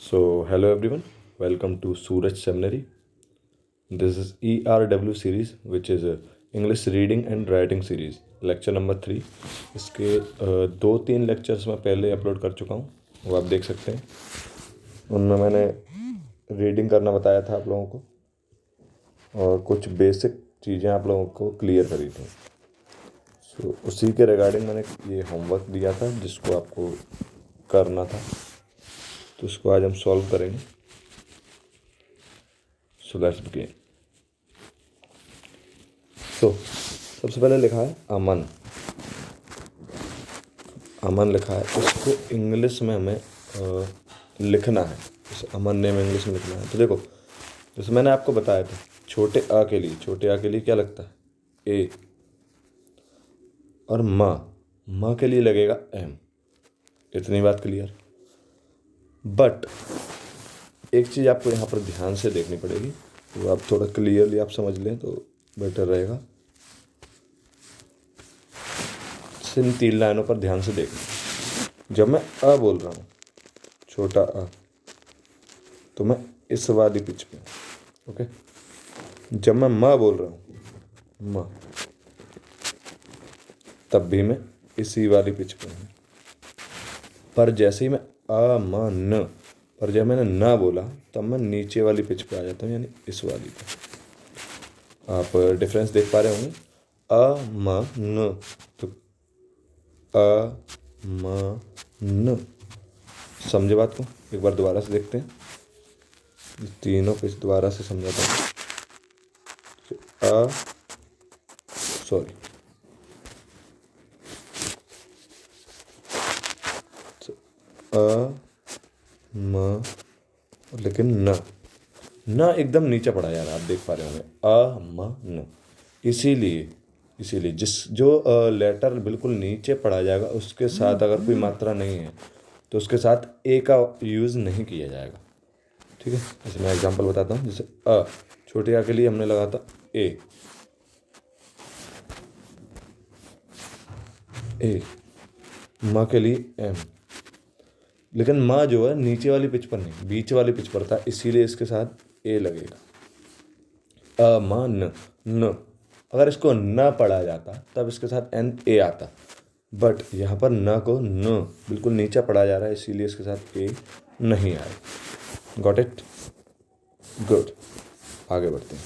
So, hello everyone, welcome to Suraj Seminary. This is ERW series, which is a English Reading and Writing series, lecture number 3. इसके 2-3 lectures मैं पहले upload कर चुका हूँ, वो आप देख सकते हैं. उनमें मैंने रीडिंग करना बताया था आप लोगों को और कुछ बेसिक चीज़ें आप लोगों को क्लियर करी थी. सो उसी के रिगार्डिंग मैंने ये होमवर्क दिया था जिसको आपको करना था, तो उसको आज हम सॉल्व करेंगे. So let's begin. सो सबसे पहले लिखा है अमन. अमन लिखा है, इसको इंग्लिश में हमें लिखना है. जैसे अमन नेम इंग्लिश में लिखना है. तो देखो, जैसे मैंने आपको बताया था, छोटे आ के लिए क्या लगता है? ए. और माँ के लिए लगेगा एम. इतनी बात क्लियर. बट एक चीज़ आपको यहाँ पर ध्यान से देखनी पड़ेगी, वो आप थोड़ा क्लियरली आप समझ लें तो बेटर रहेगा. इन 3 लाइनों पर ध्यान से देखना. जब मैं अ बोल रहा हूँ, छोटा अ, तो मैं इस वाली पिच पे हूँ. ओके. जब मैं म बोल रहा हूँ, म, तब भी मैं इसी वाली पिच पे हूँ. पर जैसे ही मैं अ म न, पर जब मैंने न बोला तब मैं नीचे वाली पिच पे आ जाता हूँ, यानी इस वाली पे. आप डिफरेंस देख पा रहे होंगे. अ म न, तो अ म न. समझे बात को? एक बार दोबारा से देखते हैं. तीनों पे दोबारा से समझाता हूँ. अ म, लेकिन न एकदम नीचे पड़ा यार, आप देख पा रहे होंगे. अ म न. इसीलिए जो लेटर बिल्कुल नीचे पड़ा जाएगा, उसके साथ अगर कोई मात्रा नहीं है तो उसके साथ ए का यूज़ नहीं किया जाएगा. ठीक है. जैसे मैं एग्जांपल बताता हूँ. जैसे छोटे आ के लिए हमने लगा था ए. माँ के लिए एम. लेकिन माँ जो है नीचे वाली पिच पर नहीं, बीच वाली पिच पर था, इसीलिए इसके साथ ए लगेगा. अ म न. अगर इसको न पढ़ा जाता तब इसके साथ एन ए आता. बट यहाँ पर न को न बिल्कुल नीचे पढ़ा जा रहा है, इसीलिए इसके साथ ए नहीं आए. Got it? गुड. आगे बढ़ते हैं.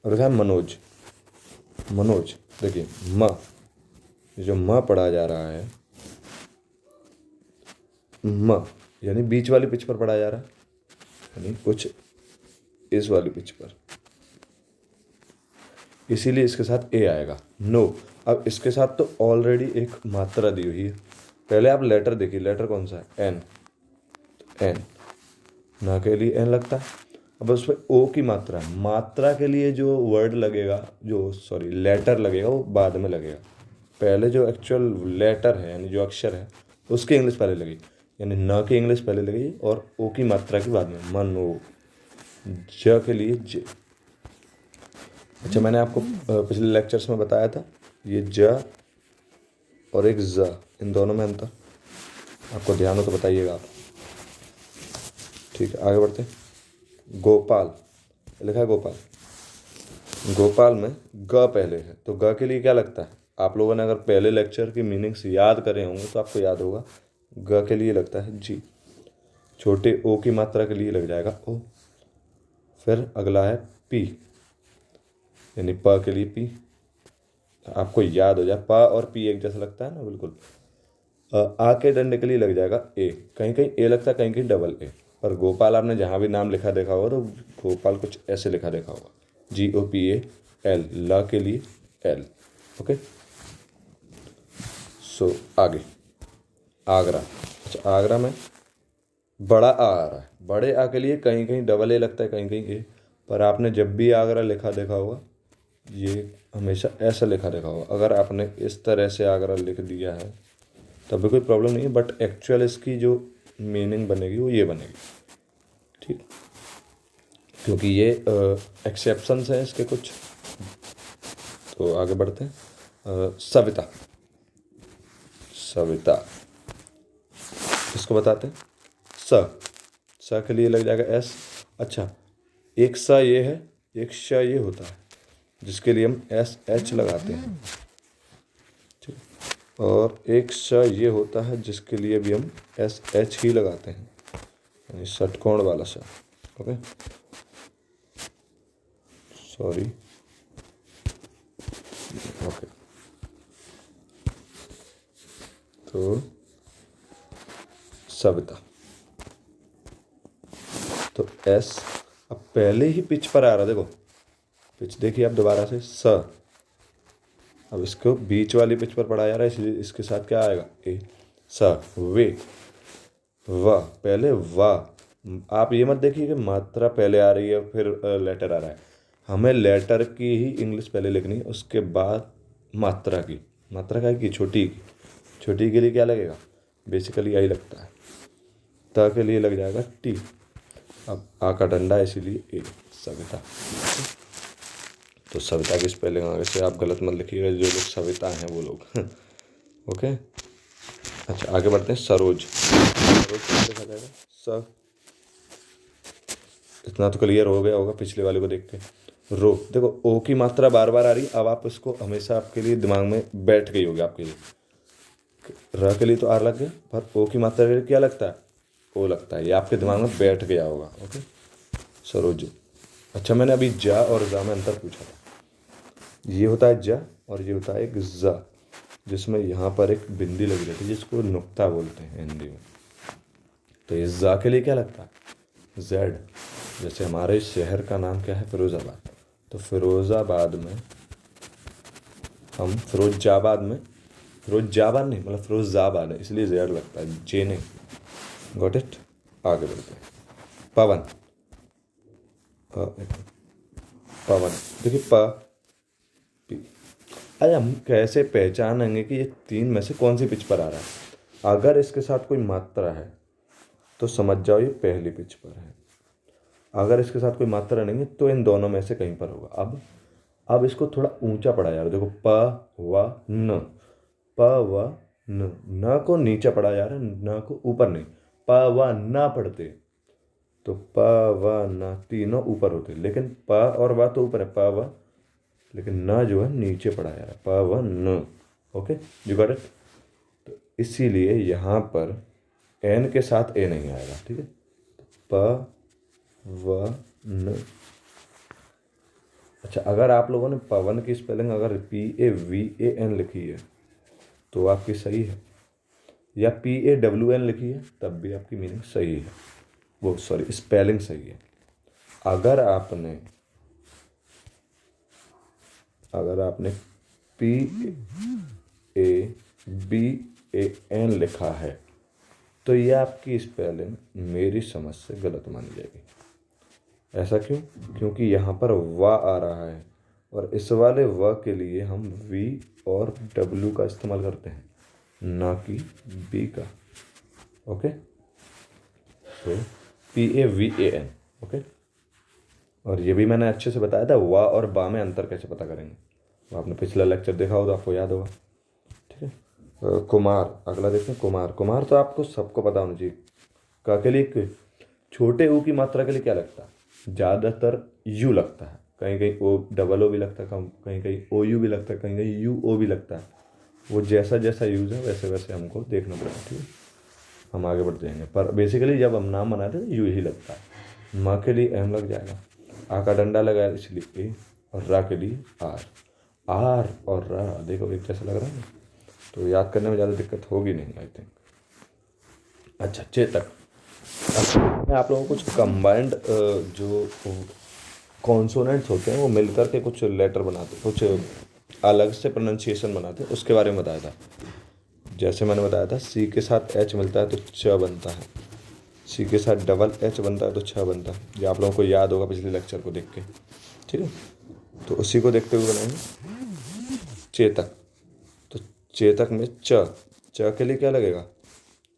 और लिखा है मनोज. देखिए, जो म पढ़ा जा रहा है, म यानी बीच वाली पिच पर पढ़ा जा रहा है, यानी कुछ इस वाली पिच पर, इसीलिए इसके साथ ए आएगा. नो. अब इसके साथ तो ऑलरेडी एक मात्रा दी हुई है. पहले आप लेटर देखिए, लेटर कौन सा है? एन. ना के लिए एन लगता है. अब उस पर ओ की मात्रा है. मात्रा के लिए जो वर्ड लगेगा, लेटर लगेगा, वो बाद में लगेगा. पहले जो एक्चुअल लेटर है, यानी जो अक्षर है, उसकी इंग्लिश पहले लगेगी. यानी न की इंग्लिश पहले लगेगी और ओ की मात्रा के बाद में. मनो. ज के लिए ज. अच्छा, मैंने आपको पिछले लेक्चर्स में बताया था, ये ज और एक ज, इन दोनों में अंतर. आपको ध्यान हो तो बताइएगा आप. ठीक है, आगे बढ़ते हैं. गोपाल लिखा है. गोपाल में ग पहले है, तो ग के लिए क्या लगता है? आप लोगों ने अगर पहले लेक्चर की मीनिंग्स याद करे होंगे तो आपको याद होगा. ग के लिए लगता है जी. छोटे ओ की मात्रा के लिए लग जाएगा ओ. फिर अगला है पी, यानी प के लिए पी. आपको याद हो जाए, प और पी एक जैसा लगता है ना, बिल्कुल. आ के डंडे के लिए लग जाएगा ए. कहीं कहीं ए लगता है, कहीं कहीं डबल ए. पर गोपाल आपने जहाँ भी नाम लिखा देखा होगा तो गोपाल कुछ ऐसे लिखा देखा होगा. GOPAL. ल के लिए एल. ओके. सो आगे आगरा. अच्छा, आगरा में बड़ा आ रहा है. बड़े आ के लिए कहीं कहीं डबल ए लगता है, कहीं कहीं ए. पर आपने जब भी आगरा लिखा देखा होगा, ये हमेशा ऐसा लिखा देखा होगा. अगर आपने इस तरह से आगरा लिख दिया है तब भी कोई प्रॉब्लम नहीं है, बट एक्चुअल इसकी जो मीनिंग बनेगी वो ये बनेगी. ठीक. क्योंकि ये एक्सेप्शंस हैं इसके कुछ. तो आगे बढ़ते हैं. सविता. इसको बताते हैं सा के लिए लग जाएगा एस। अच्छा, एक सा ये है, एक श ये होता है, जिसके लिए हम एस एच लगाते हैं, ठीक। और एक श ये होता है, जिसके लिए भी हम एस एच ही लगाते हैं, यानी षटकोण वाला श। Okay, sorry, okay. तो सविता, तो एस अब पहले ही पिच पर आ रहा, देखो पिच देखिए आप दोबारा से, स। अब इसको बीच वाली पिच पर पढ़ा जा रहा है, इसलिए इसके साथ क्या आएगा, ए। स, वे, व, पहले व। आप ये मत देखिए कि मात्रा पहले आ रही है फिर लेटर आ रहा है। हमें लेटर की ही इंग्लिश पहले लिखनी है, उसके बाद मात्रा की। मात्रा का की छोटी की, छोटी के लिए क्या लगेगा, बेसिकली यही लगता है। त के लिए लग जाएगा टी। अब आ का डंडा है, इसीलिए ए, सविता। तो सविता की स्पेलिंग आगे से आप गलत मत लिखिएगा, जो लोग सविता हैं वो लोग। ओके, अच्छा आगे बढ़ते हैं। सरोज, सरोज कैसे लिखा जाएगा, स। इतना तो क्लियर हो गया होगा पिछले वाले को देख के। रो, देखो ओ की मात्रा बार बार आ रही, अब आप इसको हमेशा आपके लिए दिमाग में बैठ गई होगी आपके लिए। र के लिए तो आर लग गया, पर ओ की मात्रा के लिए क्या लगता है, ओ लगता है, ये आपके दिमाग में बैठ गया होगा। ओके, सरोज। अच्छा, मैंने अभी जा और जा में अंतर पूछा था। ये होता है जा और ये होता है एक जा, जिसमें यहाँ पर एक बिंदी लगी रहती है, जिसको नुक्ता बोलते हैं हिंदी में। तो ये जा के लिए क्या लगता है, जेड। जैसे हमारे शहर का नाम क्या है, फिरोज़ाबाद, तो फिरोज़ाबाद में हम फिरोजाबाद में, फिरोजाबाद नहीं मतलब फिरोज़ाबाद है, इसलिए जेड लगता है, जे नहीं। Got it. आगे बढ़ते हैं। पवन, पवन, देखिए प, अरे हम कैसे पहचानेंगे कि ये तीन में से कौन सी पिच पर आ रहा है। अगर इसके साथ कोई मात्रा है तो समझ जाओ ये पहली पिच पर है। अगर इसके साथ कोई मात्रा नहीं है तो इन दोनों में से कहीं पर होगा। अब इसको थोड़ा ऊंचा पढ़ा जा रहा है, देखो प व न, प व न को नीचे पढ़ा जा रहा है, न को ऊपर नहीं। प व न पढ़ते तो प व न तीनों ऊपर होते, लेकिन प और व तो ऊपर है, प व, लेकिन न जो है नीचे पढ़ा जा रहा है, प व न। Okay, you got it. तो इसीलिए यहाँ पर एन के साथ ए नहीं आएगा, ठीक है। प व न। अच्छा, अगर आप लोगों ने पवन की स्पेलिंग अगर PAVAN लिखी है तो आपकी सही है, या PAWN लिखी है तब भी आपकी मीनिंग सही है, वो सॉरी स्पेलिंग सही है। अगर आपने PABAN लिखा है तो ये आपकी स्पेलिंग मेरी समझ से गलत मानी जाएगी। ऐसा क्यों, क्योंकि यहाँ पर व आ रहा है और इस वाले व के लिए हम V और W का इस्तेमाल करते हैं, ना कि B का। ओके, तो PAVAN। ओके, और ये भी मैंने अच्छे से बताया था, व और बा में अंतर कैसे पता करेंगे, वो आपने पिछला लेक्चर देखा हो तो आपको याद होगा, ठीक है। कुमार, अगला देखते हैं कुमार। कुमार तो आपको सबको पता होना चाहिए। का के लिए छोटे ऊ की मात्रा के लिए क्या लगता है, ज़्यादातर यू लगता है, कहीं कहीं ओ डबल ओ भी लगता है, कहीं कहीं ओ यू भी लगता है, कहीं कहीं यू ओ भी लगता है। वो जैसा जैसा यूज़ है वैसे वैसे हमको देखना पड़ेगा, ठीक है। हम आगे बढ़ जाएंगे, पर बेसिकली जब हम नाम बनाते हैं तो यू ही लगता है। माँ के लिए एम लग जाएगा, आ का डंडा लगा है इसलिए ए, और रा के लिए आर। आर और रा देखो एक जैसा लग रहा है ना, तो याद करने में ज़्यादा दिक्कत होगी नहीं, आई थिंक। अच्छा, चेतक। मैं आप लोगों को कुछ कंबाइंड जो कॉन्सोनेंट्स होते हैं वो मिलकर के कुछ लेटर बनाते, कुछ अलग से प्रोनाउंसिएशन बनाते हैं, उसके बारे में बताया था। जैसे मैंने बताया था, सी के साथ एच मिलता है तो च बनता है, सी के साथ डबल एच बनता है तो छ बनता है। ये आप लोगों को याद होगा पिछले लेक्चर को देख के, ठीक है। तो उसी को देखते हुए बनाएंगे चेतक। तो चेतक में च के लिए क्या लगेगा,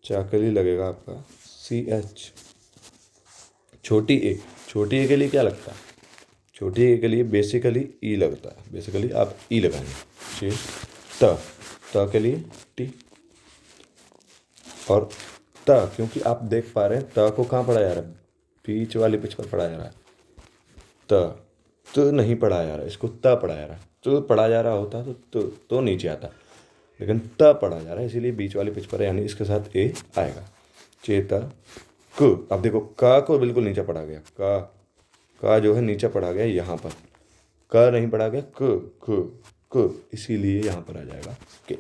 च के लिए लगेगा आपका CH। छोटी ए के लिए क्या लगता है, छोटी ए के लिए बेसिकली ई लगता है, बेसिकली आप ई लगाएंगे। त के लिए टी, और त क्योंकि आप देख पा रहे हैं त को कहाँ पढ़ा जा रहा है, बीच वाली पिच पर पढ़ाया जा रहा है। त तो नहीं पढ़ाया जा रहा है, इसको त पढ़ाया जा रहा है। तो पढ़ा जा रहा होता तो नीचे आता, लेकिन त पढ़ा जा रहा है इसीलिए बीच वाली पिच पर है, यानी इसके साथ ए आएगा। चेता क। अब देखो का को बिल्कुल नीचे पढ़ा गया, का जो है नीचे पढ़ा गया यहाँ पर, का नहीं पढ़ा गया क, इसीलिए यहाँ पर आ जाएगा के,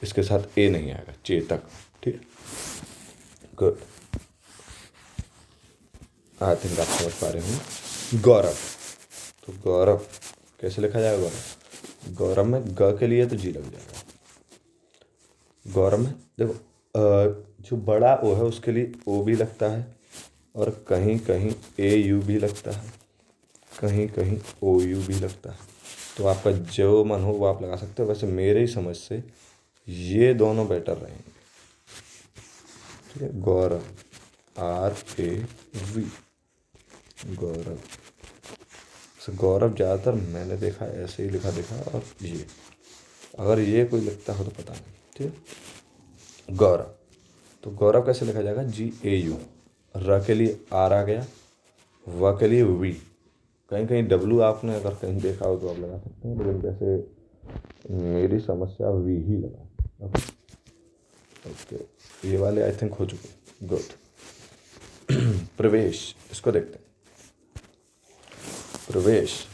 इसके साथ ए नहीं आएगा। चेतक, ठीक है, गुड। आई थिंक आप समझ पा रहे होंगे। गौरव, तो गौरव कैसे लिखा जाएगा? गौरव में ग के लिए तो जी लग जाएगा। गौरव में देखो जो बड़ा ओ है उसके लिए ओ भी लगता है, और कहीं कहीं ए यू भी लगता है, कहीं कहीं ओ यू भी लगता है। तो आपका जो मन हो वो आप लगा सकते हो। वैसे मेरे ही समझ से ये दोनों बेटर रहेंगे, ठीक है। गौरव, RAV, गौरव। गौरव ज़्यादातर मैंने देखा ऐसे ही लिखा देखा, और ये अगर ये कोई लिखता हो तो पता नहीं, ठीक है। गौरव, तो गौरव कैसे लिखा जाएगा? GAU। र के लिए आर आ गया, व के लिए वी, कहीं कहीं डब्लू आपने अगर कहीं देखा हो तो आप लगा सकते हैं, लेकिन वैसे मेरी समस्या वी ही लगा। ओके, ये वाले आई थिंक हो चुके। गुड। प्रवेश, इसको देखते हैं। प्रवेश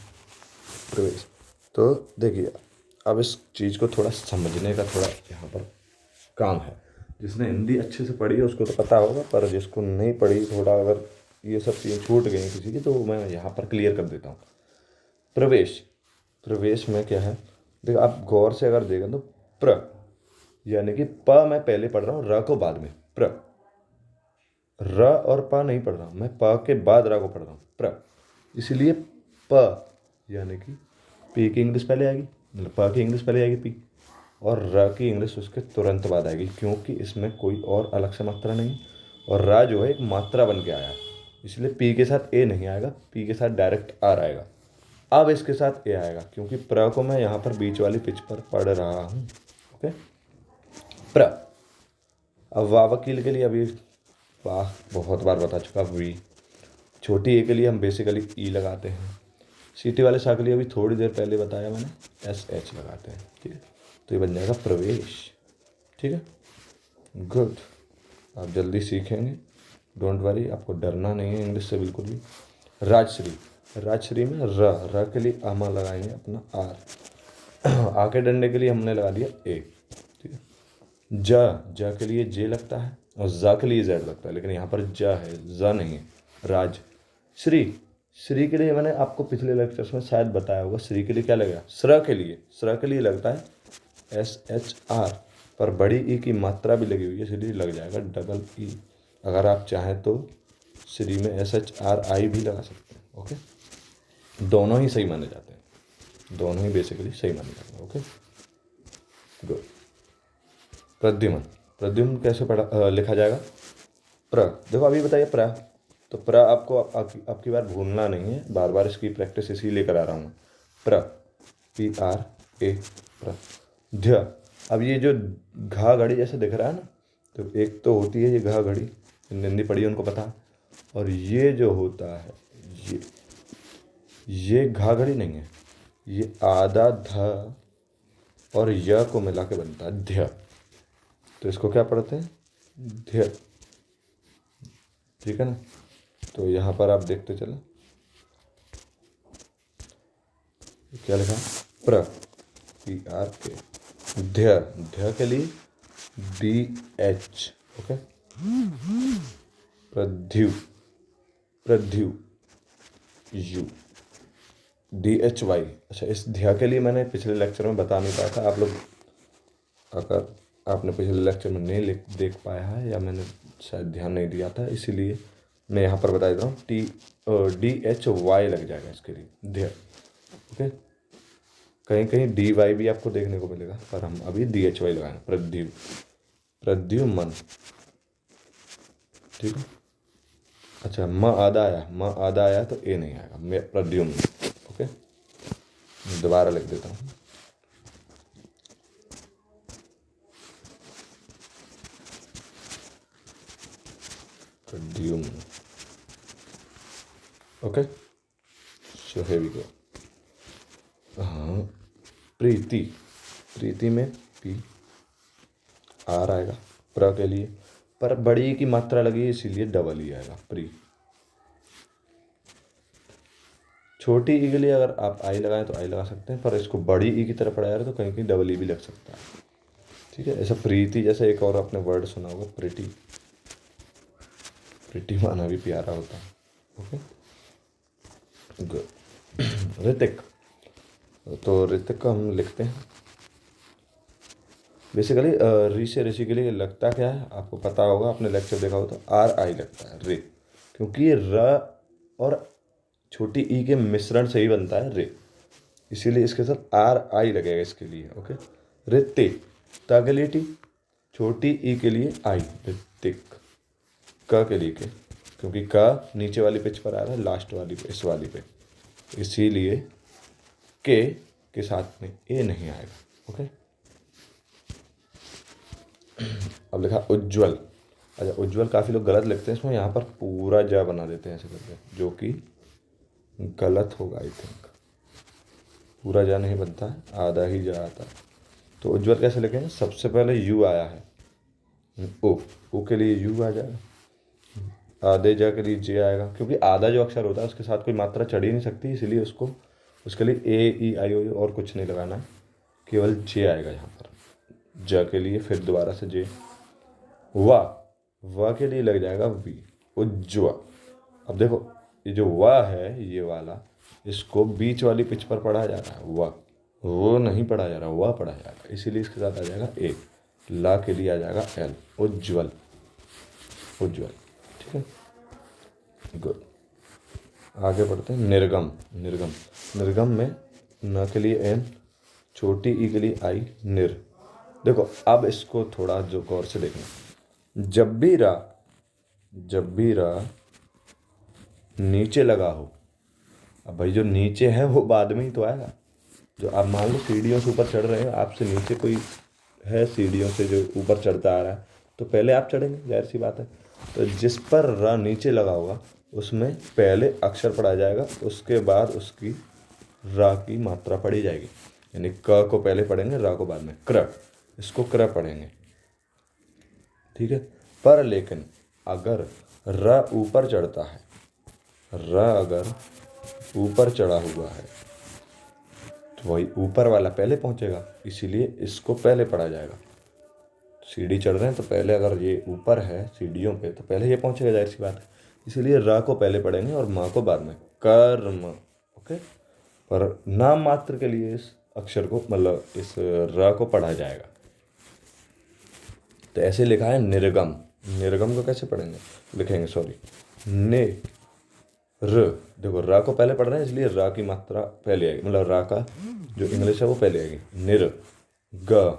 तो देखिए, अब इस चीज़ को थोड़ा समझने का थोड़ा यहाँ पर काम है। जिसने हिंदी अच्छे से पढ़ी है उसको तो पता होगा, पर जिसको नहीं पढ़ी, थोड़ा अगर ये सब चीज़ें छूट गई किसी की, तो मैं यहाँ पर क्लियर कर देता हूँ। प्रवेश में क्या है? देखो आप गौर से अगर देखें तो प्र, यानी कि प मैं पहले पढ़ रहा हूँ, र को बाद में। प्र, र और प नहीं पढ़ रहा हूँ मैं, प के बाद र को पढ़ रहा हूँ, प्र। इसलिए प यानी कि पी की इंग्लिश पहले आएगी, मतलब प की इंग्लिश पहले आएगी पी, और र की इंग्लिश उसके तुरंत बाद आएगी, क्योंकि इसमें कोई और अलग से मात्रा नहीं। और रा जो है एक मात्रा बन के आया, इसलिए पी के साथ ए नहीं आएगा, पी के साथ डायरेक्ट आर आएगा। अब इसके साथ ए आएगा, क्योंकि प्र को मैं यहाँ पर बीच वाली पिच पर पढ़ रहा हूँ। ओके, प्र। अब वाह वकील के लिए अभी वाह बहुत बार बता चुका, वी। छोटी ए के लिए हम बेसिकली ई लगाते हैं। सीटी वाले सा के लिए अभी थोड़ी देर पहले बताया मैंने, SH लगाते हैं, ठीक है। तो ये बन जाएगा प्रवेश, ठीक है। गुड, आप जल्दी सीखेंगे, डोंट वरी, आपको डरना नहीं है इंग्लिश से बिल्कुल भी। राजश्री में र के लिए आमा लगाएंगे अपना R। आ के डंडे के लिए हमने लगा दिया A, ठीक है। ज के लिए जे लगता है, और ज के लिए जेड लगता है, लेकिन यहाँ पर ज है, ज नहीं है। श्री के लिए मैंने आपको पिछले लेक्चर्स में शायद बताया होगा, श्री के लिए क्या लगेगा? स्र के लिए लगता है SHR, पर बड़ी ई की मात्रा भी लगी हुई है, इसलिए लग जाएगा डबल ई। अगर आप चाहें तो श्री में SHRI भी लगा सकते हैं। ओके, दोनों ही सही माने जाते हैं, दोनों ही बेसिकली सही माने जाते हैं। Okay, good. प्रद्युम्न कैसे लिखा जाएगा? प्र, देखो अभी बताइए प्र, तो प्र आपको आपकी बार भूलना नहीं है, बार बार इसकी प्रैक्टिस इसीलिए करा रहा हूँ। प्र, PRA, प्र। ध्य, अब ये जो घा घड़ी जैसे दिख रहा है ना, तो एक तो होती है ये घा घड़ी, हिंदी पढ़ी उनको पता है, और ये जो होता है ये घा घड़ी नहीं है, ये आधा ध और य को मिला के बनता है ध्य, तो इसको क्या पढ़ते हैं? ध्य, ठीक है ना। तो यहाँ पर आप देखते चले क्या लिखा? प्र, PRA, ध्य के लिए DH, ओके। प्रध्यु यू, DHY। अच्छा, इस ध्या के लिए मैंने पिछले लेक्चर में बता नहीं पाया था। आप लोग अगर आपने पिछले लेक्चर में नहीं देख पाया है, या मैंने शायद ध्यान नहीं दिया था, इसीलिए मैं यहाँ पर बता देता हूँ। DHY लग जाएगा इसके लिए, ध्य। ओके, कहीं कहीं DY भी आपको देखने को मिलेगा, पर हम अभी DHY लगाएंगे। प्रद्युमन, ठीक है। अच्छा, म आधा आया तो ए नहीं आएगा, मैं प्रद्युम्न। ओके, दोबारा लिख देता हूँ। Pradyumna, okay, so here we go. हाँ, प्रीति, प्रीति में पी आर आएगा प्र के लिए, पर बड़ी ई की मात्रा लगी है इसीलिए डबल ई आएगा प्री। छोटी ई के लिए अगर आप आई लगाएं तो आई लगा सकते हैं, पर इसको बड़ी ई की तरह पढ़ाया तो कहीं कहीं डबल ई भी लग सकता है। ठीक है, ऐसा प्रीति जैसा एक और आपने वर्ड सुना होगा प्रिटी, प्रिटी माना भी प्यारा होता है। Okay, good. ऋतिक, तो ऋतिक का हम लिखते हैं बेसिकली री से ऋषि के लिए लगता क्या है आपको पता होगा, आपने लेक्चर देखा हो तो आर आई लगता है रे, क्योंकि ये र और छोटी ई के मिश्रण से ही बनता है रे, इसीलिए इसके साथ आर आई लगेगा इसके लिए। ओके, ऋते, ता के लिए टी, छोटी ई के लिए आई, ऋतिक। क के लिए के, क्योंकि क नीचे वाली पिच पर आ रहा है, लास्ट वाली पे, इस वाली पे, इसीलिए के साथ में ए नहीं आएगा। ओके, अब लिखा उज्ज्वल। अच्छा, उज्ज्वल काफ़ी लोग गलत लिखते हैं इसमें, यहाँ पर पूरा जा बना देते हैं ऐसे करके, जो कि गलत होगा आई थिंक। पूरा जा नहीं बनता है, आधा ही जा आता है। तो उज्ज्वल कैसे लिखेंगे, सबसे पहले यू आया है, ओ के लिए यू आ जाएगा, आधे जा के लिए जे आएगा, क्योंकि आधा जो अक्षर होता है उसके साथ कोई मात्रा चढ़ ही नहीं सकती, इसीलिए उसके लिए ए ई आई ओ और कुछ नहीं लगाना है, केवल जे आएगा यहाँ पर। ज के लिए फिर दोबारा से जे, वा के लिए लग जाएगा वी, उज्ज्वा। अब देखो ये जो वा है ये वाला, इसको बीच वाली पिच पर पढ़ा जा रहा है, वा, वो नहीं पढ़ा जा रहा, वा पढ़ा जा रहा है, इसीलिए इसके साथ आ जाएगा ए। ला के लिए आ जाएगा एल, उज्ज्वल, उज्ज्वल। ठीक है, गुड। आगे बढ़ते हैं, निर्गम। निर्गम, निर्गम में न के लिए एन, छोटी ई के लिए आई, निर। देखो अब इसको थोड़ा जो गौर से देखना, जब भी रा नीचे लगा हो, अब भाई जो नीचे है वो बाद में ही तो आएगा। जो आप मान लो सीढ़ियों से ऊपर चढ़ रहे हैं, आपसे नीचे कोई है सीढ़ियों से जो ऊपर चढ़ता आ रहा है, तो पहले आप चढ़ेंगे, जाहिर सी बात है। तो जिस पर रा नीचे लगा होगा उसमें पहले अक्षर पढ़ा जाएगा, उसके बाद उसकी रा की मात्रा पढ़ी जाएगी, यानी क को पहले पढ़ेंगे, रा को बाद में, क्र, इसको क्र पढ़ेंगे। ठीक है, पर लेकिन अगर र ऊपर चढ़ता है, र अगर ऊपर चढ़ा हुआ है तो वही ऊपर वाला पहले पहुंचेगा, इसीलिए इसको पहले पढ़ा जाएगा। सीढ़ी चढ़ रहे हैं तो पहले अगर ये ऊपर है सीढ़ियों पे तो पहले ये पहुंचेगा, जाहिर सी बात है, इसीलिए रा को पहले पढ़ेंगे और माँ को बाद में, कर्म। ओके, पर नाम मात्र के लिए इस अक्षर को, मतलब इस रा को पढ़ा जाएगा। तो ऐसे लिखा है निर्गम। निर्गम को कैसे पढ़ेंगे, लिखेंगे सॉरी, ने र, देखो रा को पहले पढ़ रहे हैं इसलिए रा की मात्रा पहले आएगी, मतलब रा का जो इंग्लिश है वो पहले आएगी। निर, ग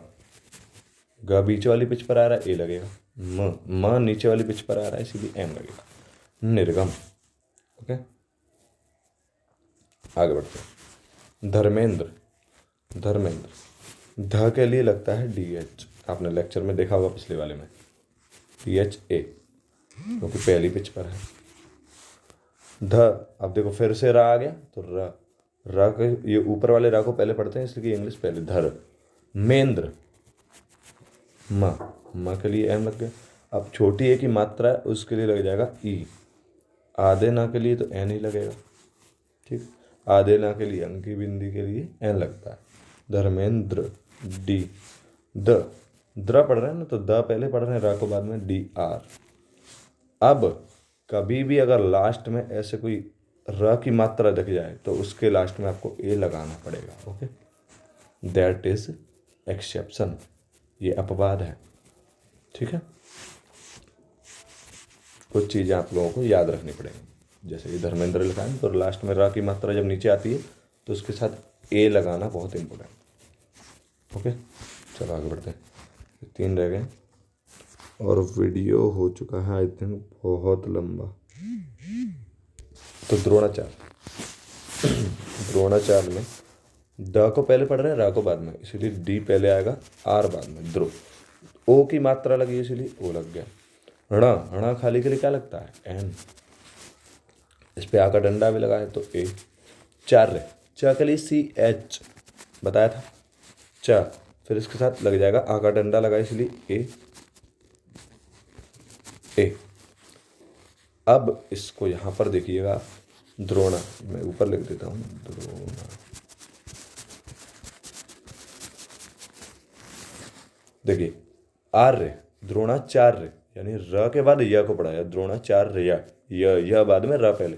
बीच वाली पिच पर आ रहा है, ए लगेगा। म नीचे वाली पिच पर आ रहा है इसीलिए एम लगेगा, निर्गम। ओके, आगे बढ़ते हैं, धर्मेंद्र। धर्मेंद्र, ध के लिए लगता है डी एच, आपने लेक्चर में देखा होगा पिछले वाले में, डी एच ए, क्योंकि पहली पिच पर है। ध, अब देखो फिर से रा आ गया तो रा के ये ऊपर वाले रा को पहले पढ़ते हैं इसलिए इंग्लिश पहले, धर। मेंद्र, म के लिए एम लग गया। अब छोटी ए की मात्रा है उसके लिए लग जाएगा ई, आधे ना के लिए तो एन ही लगेगा। ठीक, आधे ना के लिए, अंकी बिंदी के लिए एन लगता है। धर्मेंद्र, डी, द्र पढ़ रहे हैं ना तो द पहले पढ़ रहे हैं, रा को बाद में, डी आर। अब कभी भी अगर लास्ट में ऐसे कोई र की मात्रा दिख जाए तो उसके लास्ट में आपको ए लगाना पड़ेगा। ओके, दैट इज एक्सेप्शन, ये अपवाद है। ठीक है, कुछ चीज़ें आप लोगों को याद रखनी पड़ेंगी, जैसे ये धर्मेंद्र लिखा है तो लास्ट में रा की मात्रा जब नीचे आती है तो उसके साथ ए लगाना बहुत इंपॉर्टेंट। ओके, चलो आगे बढ़ते हैं, 3 रह गए और वीडियो हो चुका है आई थिंक बहुत लंबा। तो द्रोणाचार्य, द्रोणाचार्य में द को पहले पढ़ रहे हैं, रा को बाद में, इसीलिए डी पहले आएगा, आर बाद में, ध्रुव। ओ की मात्रा लगी इसीलिए ओ लग गया। ण, ण खाली के लिए क्या लगता है, एन, इस पे आ का डंडा भी लगाए तो ए। चार रे, च के लिए CH बताया था, च, फिर इसके साथ लग जाएगा आ का डंडा लगा इसलिए ए। अब इसको यहाँ पर देखिएगा, द्रोणा, मैं ऊपर लिख देता हूँ द्रोणा। देखिए आर्य, द्रोणाचार्य, यानी र के बाद य को पढ़ाया, द्रोणाचार्य, य बाद में र पहले,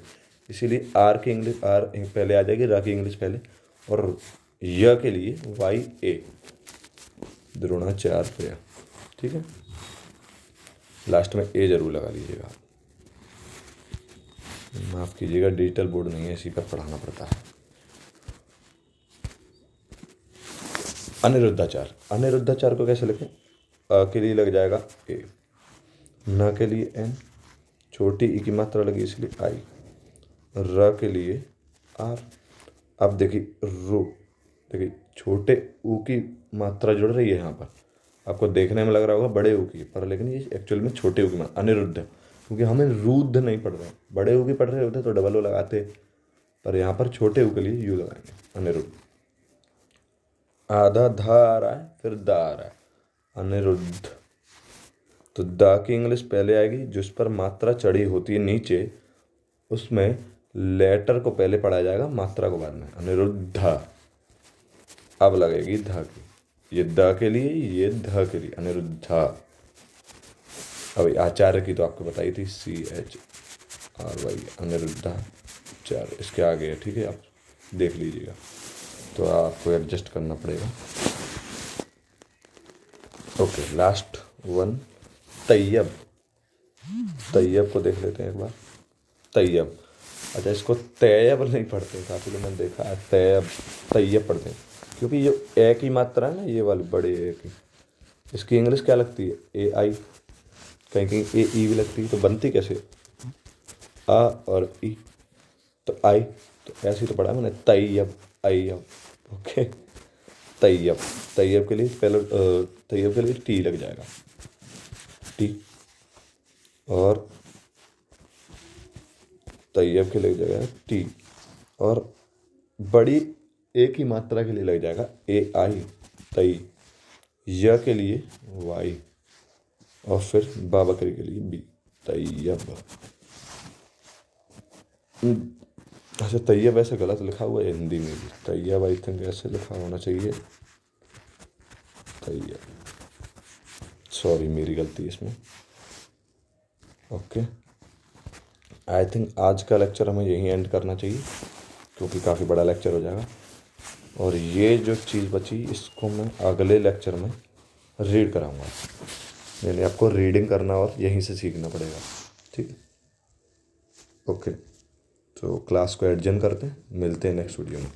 इसीलिए आर की इंग्लिश, आर पहले आ जाएगी, र की इंग्लिश पहले, और य के लिए YA, द्रोणाचार्य। ठीक है, लास्ट में ए जरूर लगा लीजिएगा। माफ़ कीजिएगा, डिजिटल बोर्ड नहीं है, इसी पर पढ़ाना पड़ता है। अनिरुद्धाचार, अनिरुद्धाचार को कैसे लिखें? अ के लिए लग जाएगा ए, न के लिए एन, छोटी ई की मात्रा लगी इसलिए आई, र के लिए आर। अब देखिए रू, देखिए छोटे ऊ की मात्रा जुड़ रही है यहाँ पर, आपको देखने में लग रहा होगा बड़े ऊ की, पर लेकिन ये एक्चुअल में छोटे ऊ की मात्रा, अनिरुद्ध, क्योंकि हमें रुद्ध नहीं पढ़ रहे, बड़े ऊ की पढ़ रहे होते तो डबल ओ लगाते, पर यहाँ पर छोटे ऊ के लिए यू लगाएंगे, अनिरुद्ध। आधा ध आ रहा है, फिर द आ रहा है, अनिरुद्ध। तो द की इंग्लिश पहले आएगी, जिस पर मात्रा चढ़ी होती है नीचे, उसमें लेटर को पहले पढ़ा जाएगा, मात्रा को बाद में, अनिरुद्ध। अब लगेगी ध की, ये द के लिए, ये ध के लिए, अनिरुद्ध। अब आचार्य की तो आपको बताई थी, CHRY, अनिरुद्धाचार्य, इसके आगे है। ठीक है, आप देख लीजिएगा, तो आपको एडजस्ट करना पड़ेगा। Okay, last one, Tayyab. Tayyab को देख लेते हैं एक बार, तैयब। अच्छा, इसको तैयब नहीं पढ़ते, काफ़ी लोग मैंने देखा है तैयब, तैयब पढ़ते हैं, क्योंकि ये ए की मात्रा है ना, ये वाली बड़े ए की, इसकी इंग्लिश क्या लगती है? AI, कहीं कहीं AE भी लगती है, तो बनती कैसे? आ और ई, तो आई, तो ऐसे ही तो पढ़ा मैंने, तैयब, अय्यब। ओके, तैयब, तैयब के लिए पहले तैयब के लिए टी लग जाएगा, टी, और तैयब के लिए लग जाएगा टी, और बड़ी ए की मात्रा के लिए लग जाएगा AI, तई, य के लिए Y, और फिर बा बकरी के लिए B, तैयब। अच्छा, तैयब ऐसे गलत लिखा हुआ है हिंदी में भी, तैयब आई थिंक ऐसे लिखा होना चाहिए, तैयब, सॉरी मेरी गलती इसमें। ओके, आई थिंक आज का लेक्चर हमें यहीं एंड करना चाहिए, क्योंकि काफ़ी बड़ा लेक्चर हो जाएगा, और ये जो चीज़ बची इसको मैं अगले लेक्चर में रीड कराऊंगा, यानी आपको रीडिंग करना और यहीं से सीखना पड़ेगा। ठीक है, ओके, तो क्लास को एडजन करते हैं, मिलते हैं नेक्स्ट वीडियो में।